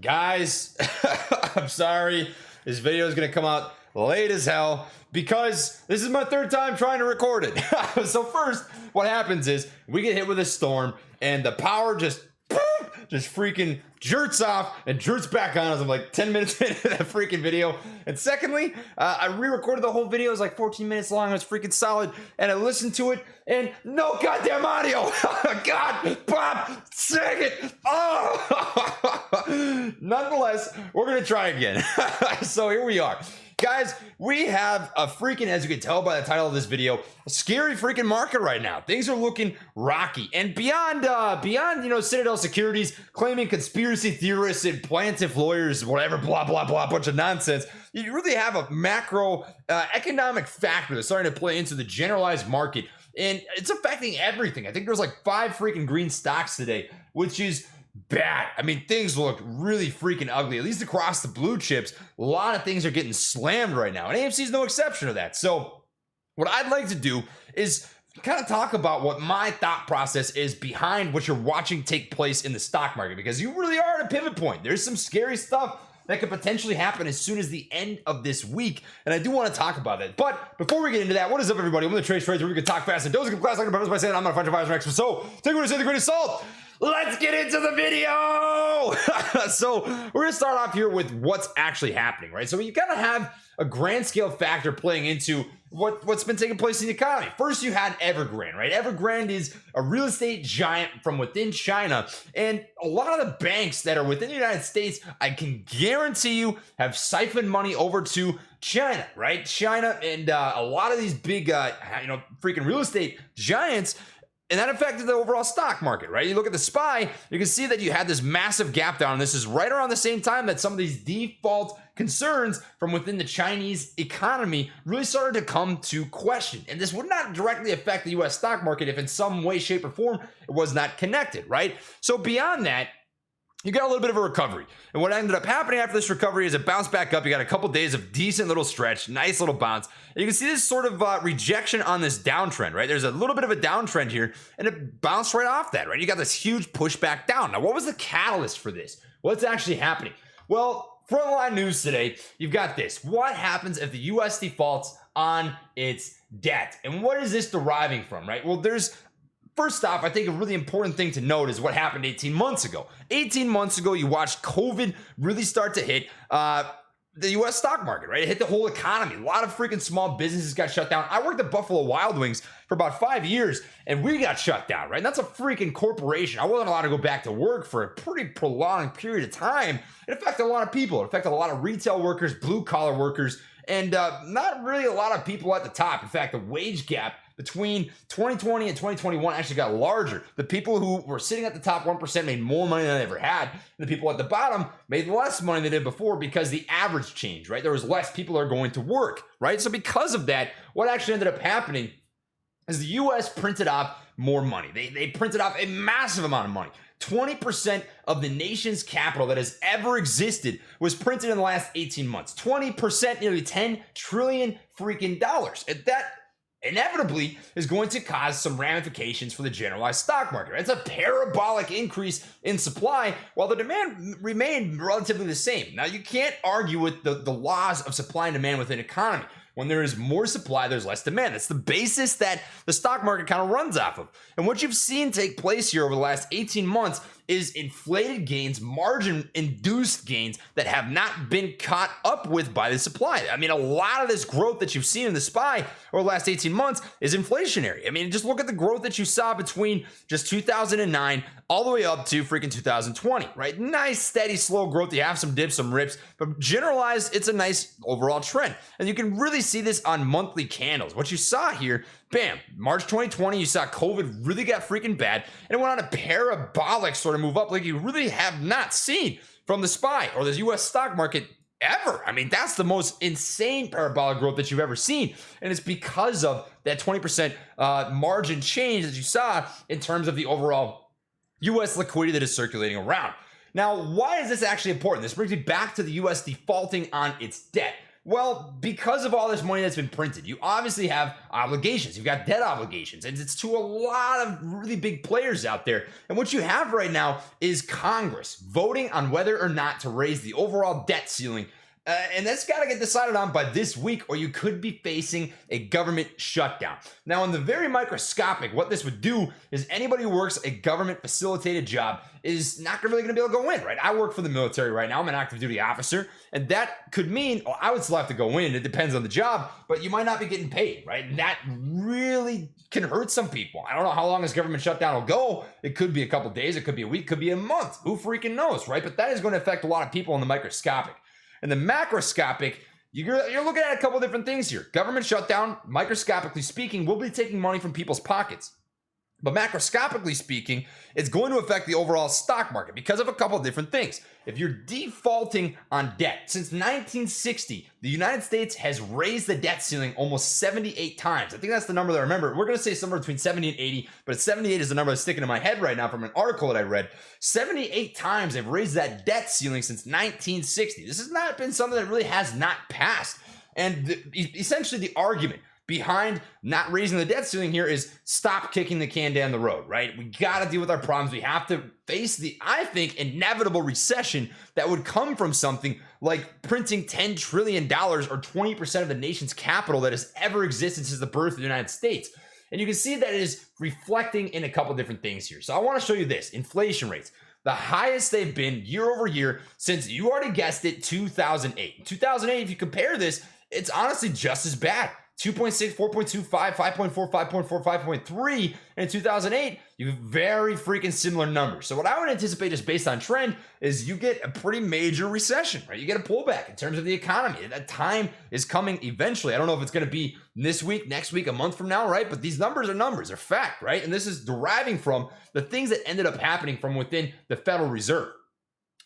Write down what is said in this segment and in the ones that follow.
Guys, I'm sorry. This video is going to come out late as hell because this is my third time trying to record it. So first, what happens is we get hit with a storm and the power just freaking jerks off and jerks back on us. I'm like 10 minutes into that freaking video. And secondly, I re-recorded the whole video. It was like 14 minutes long. It was freaking solid. And I listened to it and no goddamn audio. God, Bob, sing it. Oh. Nonetheless, we're going to try again. So here we are. Guys, we have a freaking, as you can tell by the title of this video, a scary freaking market right now. Things are looking rocky. And beyond Citadel Securities claiming conspiracy theorists and plaintiff lawyers, whatever, blah, blah, blah, bunch of nonsense, you really have a macro economic factor that's starting to play into the generalized market. And it's affecting everything. I think there's like 5 freaking green stocks today, which is bad. I mean, things look really freaking ugly, at least across the blue chips. A lot of things are getting slammed right now, and AMC is no exception to that. So what I'd like to do is kind of talk about what my thought process is behind what you're watching take place in the stock market, because you really are at a pivot point. There's some scary stuff that could potentially happen as soon as the end of this week, and I do want to talk about it. But before we get into that, what is up, everybody? I'm the Trey, where we can talk fast and don't get class like the by saying I'm not a financial advisor expert. So take what I say with a grain of salt. Let's get into the video. So we're gonna start off here with what's actually happening, right? So you gotta have a grand scale factor playing into what's been taking place in the economy. First, you had Evergrande, right? Evergrande is a real estate giant from within China, and a lot of the banks that are within the United States, I can guarantee you, have siphoned money over to China, right? China and a lot of these big, freaking real estate giants. And that affected the overall stock market, right? You look at the SPY, you can see that you had this massive gap down. And this is right around the same time that some of these default concerns from within the Chinese economy really started to come to question. And this would not directly affect the US stock market if in some way, shape, or form it was not connected, right? So beyond that, you got a little bit of a recovery. And what ended up happening after this recovery is it bounced back up. You got a couple days of decent little stretch, nice little bounce. And you can see this sort of rejection on this downtrend, right? There's a little bit of a downtrend here, and it bounced right off that, right? You got this huge pushback down. Now, what was the catalyst for this? What's actually happening? Well, frontline news today, you've got this. What happens if the U.S. defaults on its debt? And what is this deriving from, right? Well, first off, I think a really important thing to note is what happened 18 months ago. 18 months ago, you watched COVID really start to hit the U.S. stock market, right? It hit the whole economy. A lot of freaking small businesses got shut down. I worked at Buffalo Wild Wings for about 5 years, and we got shut down, right? And that's a freaking corporation. I wasn't allowed to go back to work for a pretty prolonged period of time. It affected a lot of people. It affected a lot of retail workers, blue-collar workers, and not really a lot of people at the top. In fact, the wage gap between 2020 and 2021 actually got larger. The people who were sitting at the top 1% made more money than they ever had. And the people at the bottom made less money than they did before because the average changed, right? There was less people that are going to work, right? So because of that, what actually ended up happening is the U.S. printed off more money. They printed off a massive amount of money. 20% of the nation's capital that has ever existed was printed in the last 18 months. 20%, nearly 10 trillion freaking dollars. And that inevitably is going to cause some ramifications for the generalized stock market. It's a parabolic increase in supply while the demand remained relatively the same. Now, you can't argue with the laws of supply and demand within an economy. When there is more supply, there's less demand. That's the basis that the stock market kind of runs off of. And what you've seen take place here over the last 18 months is inflated gains, margin-induced gains that have not been caught up with by the supply. I mean, a lot of this growth that you've seen in the SPY over the last 18 months is inflationary. I mean, just look at the growth that you saw between just 2009 all the way up to freaking 2020, right? Nice, steady, slow growth. You have some dips, some rips, but generalized, it's a nice overall trend. And you can really see this on monthly candles. What you saw here, bam, March 2020, you saw COVID really got freaking bad, and it went on a parabolic sort of move up like you really have not seen from the SPY or the US stock market ever. I mean, that's the most insane parabolic growth that you've ever seen. And it's because of that 20% margin change that you saw in terms of the overall US liquidity that is circulating around. Now, why is this actually important? This brings me back to the US defaulting on its debt. Well, because of all this money that's been printed, you obviously have obligations. You've got debt obligations, and it's to a lot of really big players out there. And what you have right now is Congress voting on whether or not to raise the overall debt ceiling. And that's got to get decided on by this week, or you could be facing a government shutdown. Now, in the very microscopic, what this would do is anybody who works a government facilitated job is not really going to be able to go in, right? I work for the military right now. I'm an active duty officer, and that could mean I would still have to go in. It depends on the job, but you might not be getting paid, right? And that really can hurt some people. I don't know how long this government shutdown will go. It could be a couple days, it could be a week, it could be a month. Who freaking knows, right? But that is going to affect a lot of people in the microscopic. And the macroscopic, you're looking at a couple different things here. Government shutdown, microscopically speaking, will be taking money from people's pockets. But macroscopically speaking, it's going to affect the overall stock market because of a couple different things. If you're defaulting on debt, since 1960, the United States has raised the debt ceiling almost 78 times. I think that's the number that I remember. We're going to say somewhere between 70 and 80, but 78 is the number that's sticking in my head right now from an article that I read. 78 times they've raised that debt ceiling since 1960. This has not been something that really has not passed. And essentially the argument behind not raising the debt ceiling here is stop kicking the can down the road, right? We got to deal with our problems. We have to face the, I think, inevitable recession that would come from something like printing $10 trillion or 20% of the nation's capital that has ever existed since the birth of the United States. And you can see that it is reflecting in a couple different things here. So I want to show you this, inflation rates. The highest they've been year over year since, you already guessed it, 2008. In 2008, if you compare this, it's honestly just as bad. 2.6, 4.25, 5.4, 5.4, 5.3. And in 2008, you have very freaking similar numbers. So what I would anticipate just based on trend is you get a pretty major recession, right? You get a pullback in terms of the economy. That time is coming eventually. I don't know if it's going to be this week, next week, a month from now, right? But these numbers are numbers, they're fact, right? And this is deriving from the things that ended up happening from within the Federal Reserve.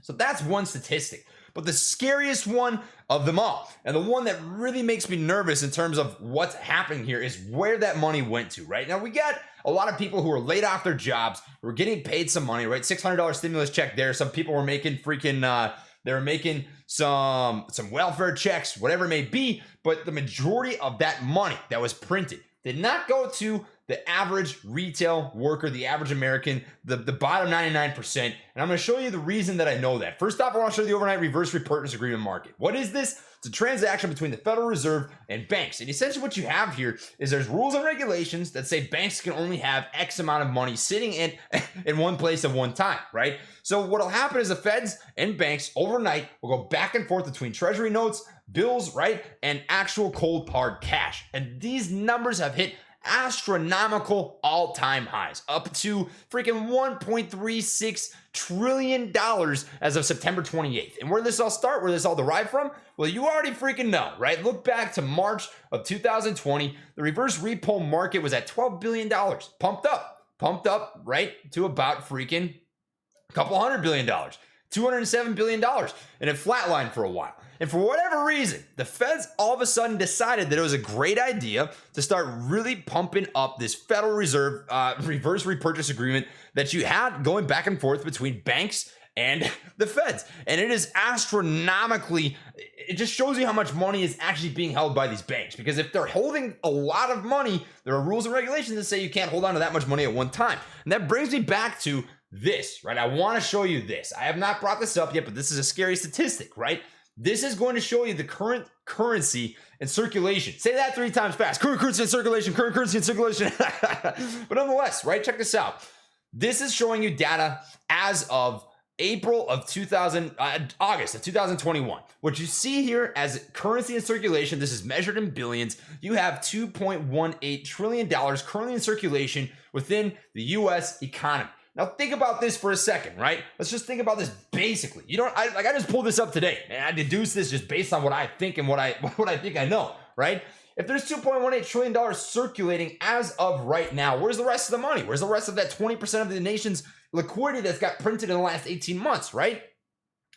So that's one statistic. But the scariest one of them all, and the one that really makes me nervous in terms of what's happening here, is where that money went to, right? Now, we got a lot of people who are laid off their jobs, who are getting paid some money, right? $600 stimulus check there. Some people were making freaking, they were making some welfare checks, whatever it may be. But the majority of that money that was printed did not go to the average retail worker, the average American, the bottom 99%. And I'm going to show you the reason that I know that. First off, I want to show you the overnight reverse repurchase agreement market. What is this? It's a transaction between the Federal Reserve and banks. And essentially what you have here is there's rules and regulations that say banks can only have X amount of money sitting in one place at one time, right? So what'll happen is the feds and banks overnight will go back and forth between treasury notes, bills, right, and actual cold hard cash. And these numbers have hit astronomical all-time highs, up to freaking $1.36 trillion as of September 28th. And where did this all start? Where did this all derive from? Well, you already freaking know, right? Look back to March of 2020. The reverse repo market was at $12 billion, pumped up, right, to about freaking a couple $100 billion, $207 billion, and it flatlined for a while. And for whatever reason, the feds all of a sudden decided that it was a great idea to start really pumping up this Federal Reserve reverse repurchase agreement that you had going back and forth between banks and the feds. And it is astronomically, it just shows you how much money is actually being held by these banks. Because if they're holding a lot of money, there are rules and regulations that say you can't hold on to that much money at one time. And that brings me back to this, right? I want to show you this. I have not brought this up yet, but this is a scary statistic, right? This is going to show you the current currency in circulation. Say that 3 times fast. Current currency in circulation, current currency in circulation. But nonetheless, right? Check this out. This is showing you data as of August of 2021. What you see here as currency in circulation, this is measured in billions. You have $2.18 trillion currently in circulation within the U.S. economy. Now think about this for a second, right? Let's just think about this basically. I just pulled this up today, and I deduced this just based on what I think and what I think I know, right? If there's $2.18 trillion circulating as of right now, where's the rest of the money? Where's the rest of that 20% of the nation's liquidity that's got printed in the last 18 months, right?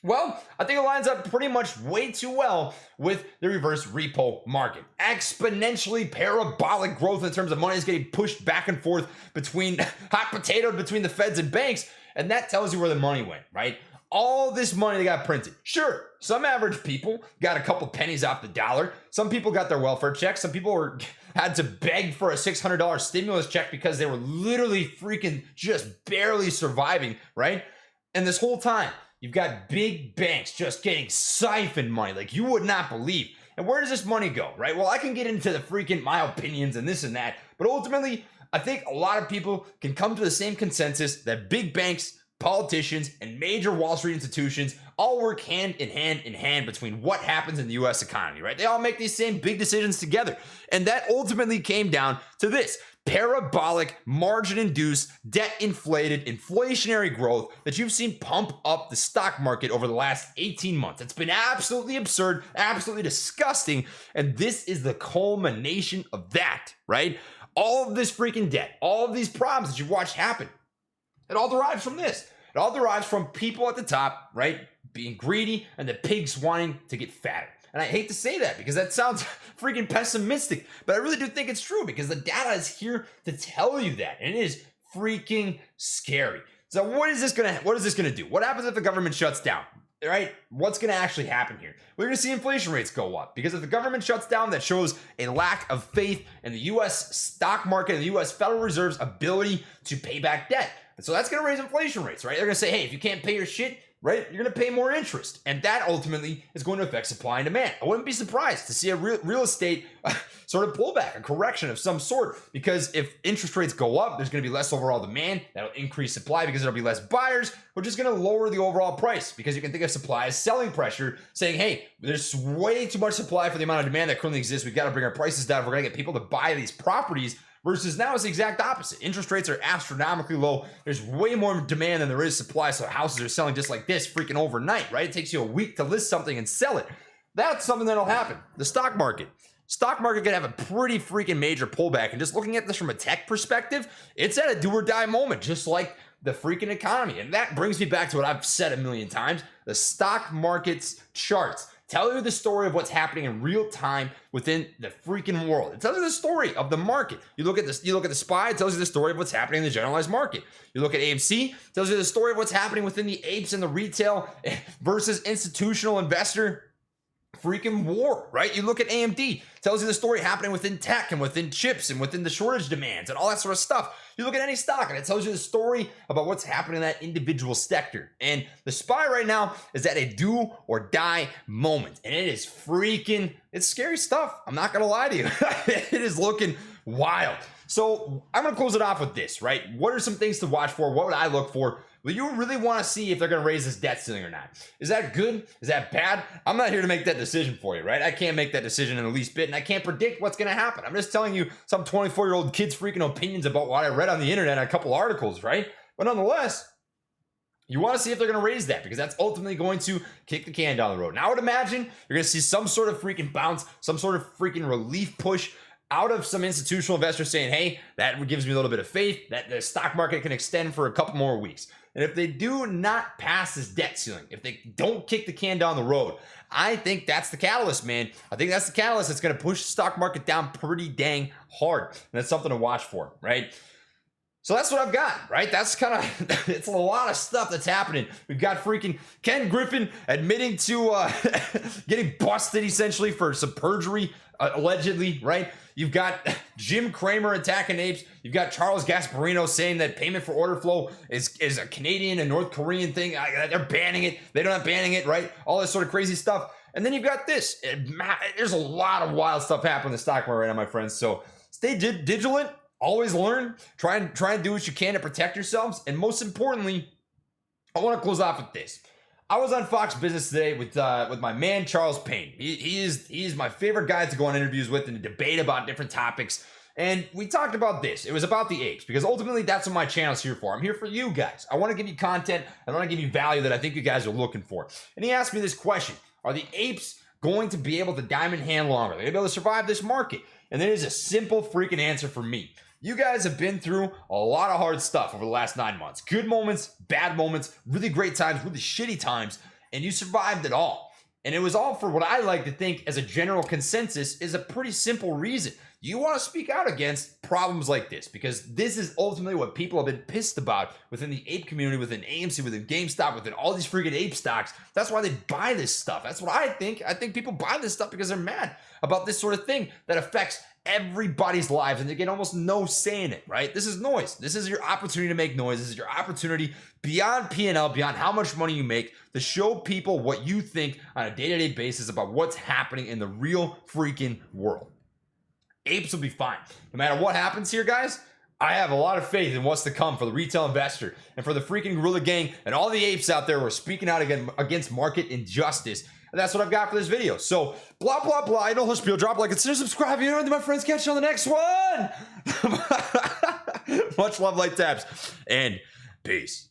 Well, I think it lines up pretty much way too well with the reverse repo market. Exponentially parabolic growth in terms of money is getting pushed back and forth between hot potato between the feds and banks. And that tells you where the money went, right? all this money that got printed. Sure, some average people got a couple pennies off the dollar. Some people got their welfare checks. Some people had to beg for a $600 stimulus check because they were literally freaking just barely surviving, right? And this whole time, you've got big banks just getting siphoned money like you would not believe. And where does this money go, right? Well, I can get into the freaking my opinions and this and that, but ultimately, I think a lot of people can come to the same consensus that big banks, politicians, and major Wall Street institutions all work hand in hand between what happens in the US economy, right? They all make these same big decisions together. And that ultimately came down to this: parabolic, margin-induced, debt-inflated, inflationary growth that you've seen pump up the stock market over the last 18 months. It's been absolutely absurd, absolutely disgusting, and this is the culmination of that, right? All of this freaking debt, all of these problems that you've watched happen, it all derives from this. It all derives from people at the top, right, being greedy and the pigs wanting to get fatter. And I hate to say that because that sounds freaking pessimistic, but I really do think it's true because the data is here to tell you that, and it is freaking scary. So what is this gonna do? What happens if the government shuts down? Right? What's going to actually happen here? We're going to see inflation rates go up because if the government shuts down, that shows a lack of faith in the U.S. stock market and the U.S. Federal Reserve's ability to pay back debt. And so that's going to raise inflation rates, right? They're going to say, hey, if you can't pay your shit, right, you're going to pay more interest. And that ultimately is going to affect supply and demand. I wouldn't be surprised to see a real estate sort of pullback, a correction of some sort, because if interest rates go up, there's going to be less overall demand. That'll increase supply because there'll be less buyers, which is going to lower the overall price because you can think of supply as selling pressure, saying, hey, there's way too much supply for the amount of demand that currently exists. We've got to bring our prices down if we're going to get people to buy these properties. Versus now it's the exact opposite. Interest rates are astronomically low. There's way more demand than there is supply, so houses are selling just like this freaking overnight, right? It takes you a week to list something and sell it. That's something that'll happen. The stock market. Stock market could have a pretty freaking major pullback. And just looking at this from a tech perspective, it's at a do or die moment, just like the freaking economy. And that brings me back to what I've said a million times. The stock market's charts tell you the story of what's happening in real time within the freaking world. It tells you the story of the market. You look at this, you look at the SPY, it tells you the story of what's happening in the generalized market. You look at AMC, it tells you the story of what's happening within the apes and the retail versus institutional investor freaking war, right? You look at AMD, tells you the story happening within tech and within chips and within the shortage demands and all that sort of stuff. You look at any stock and it tells you the story about what's happening in that individual sector. And the SPY right now is at a do or die moment. And it is freaking, it's scary stuff. I'm not going to lie to you. It is looking wild. So I'm going to close it off with this, right? What are some things to watch for? What would I look for? Well, you really want to see if they're going to raise this debt ceiling or not. Is that good? Is that bad? I'm not here to make that decision for you, right? I can't make that decision in the least bit, and I can't predict what's going to happen. I'm just telling you some 24-year-old kid's freaking opinions about what I read on the internet, a couple articles, right? But nonetheless, you want to see if they're going to raise that because that's ultimately going to kick the can down the road. Now, I would imagine you're going to see some sort of freaking bounce, some sort of freaking relief push out of some institutional investors saying, hey, that gives me a little bit of faith that the stock market can extend for a couple more weeks. And if they do not pass this debt ceiling, if they don't kick the can down the road, I think that's the catalyst, man. I think that's the catalyst that's going to push the stock market down pretty dang hard. And that's something to watch for, right? So that's what I've got, right? That's kind of, it's a lot of stuff that's happening. We've got freaking Ken Griffin admitting to getting busted essentially for some perjury, allegedly, right? You've got Jim Cramer attacking apes. You've got Charles Gasparino saying that payment for order flow is a Canadian and North Korean thing. They're banning it. They're not banning it, right? All this sort of crazy stuff. And then you've got this. There's a lot of wild stuff happening in the stock market right now, my friends. So stay vigilant. Always learn. Try and do what you can to protect yourselves. And most importantly, I want to close off with this. I was on Fox Business today with my man Charles Payne. He is my favorite guy to go on interviews with and debate about different topics. And we talked about this. It was about the apes because ultimately that's what my channel's here for. I'm here for you guys. I want to give you content. I want to give you value that I think you guys are looking for. And he asked me this question: are the apes going to be able to diamond hand longer? Are they going to be able to survive this market? And there's a simple freaking answer for me. You guys have been through a lot of hard stuff over the last 9 months. Good moments, bad moments, really great times, really shitty times, and you survived it all. And it was all for what I like to think as a general consensus is a pretty simple reason. You want to speak out against problems like this because this is ultimately what people have been pissed about within the ape community, within AMC, within GameStop, within all these freaking ape stocks. That's why they buy this stuff. That's what I think. I think people buy this stuff because they're mad about this sort of thing that affects everybody's lives and they get almost no say in it, right? This is noise. This is your opportunity to make noise. This is your opportunity beyond P&L, beyond how much money you make, to show people what you think on a day-to-day basis about what's happening in the real freaking world. Apes will be fine. No matter what happens here, guys, I have a lot of faith in what's to come for the retail investor and for the freaking Gorilla Gang and all the apes out there who are speaking out against market injustice. And that's what I've got for this video. So, blah, blah, blah. I know whole spiel. Drop a like, consider subscribing. You know, my friends, catch you on the next one. Much love, light tabs, and peace.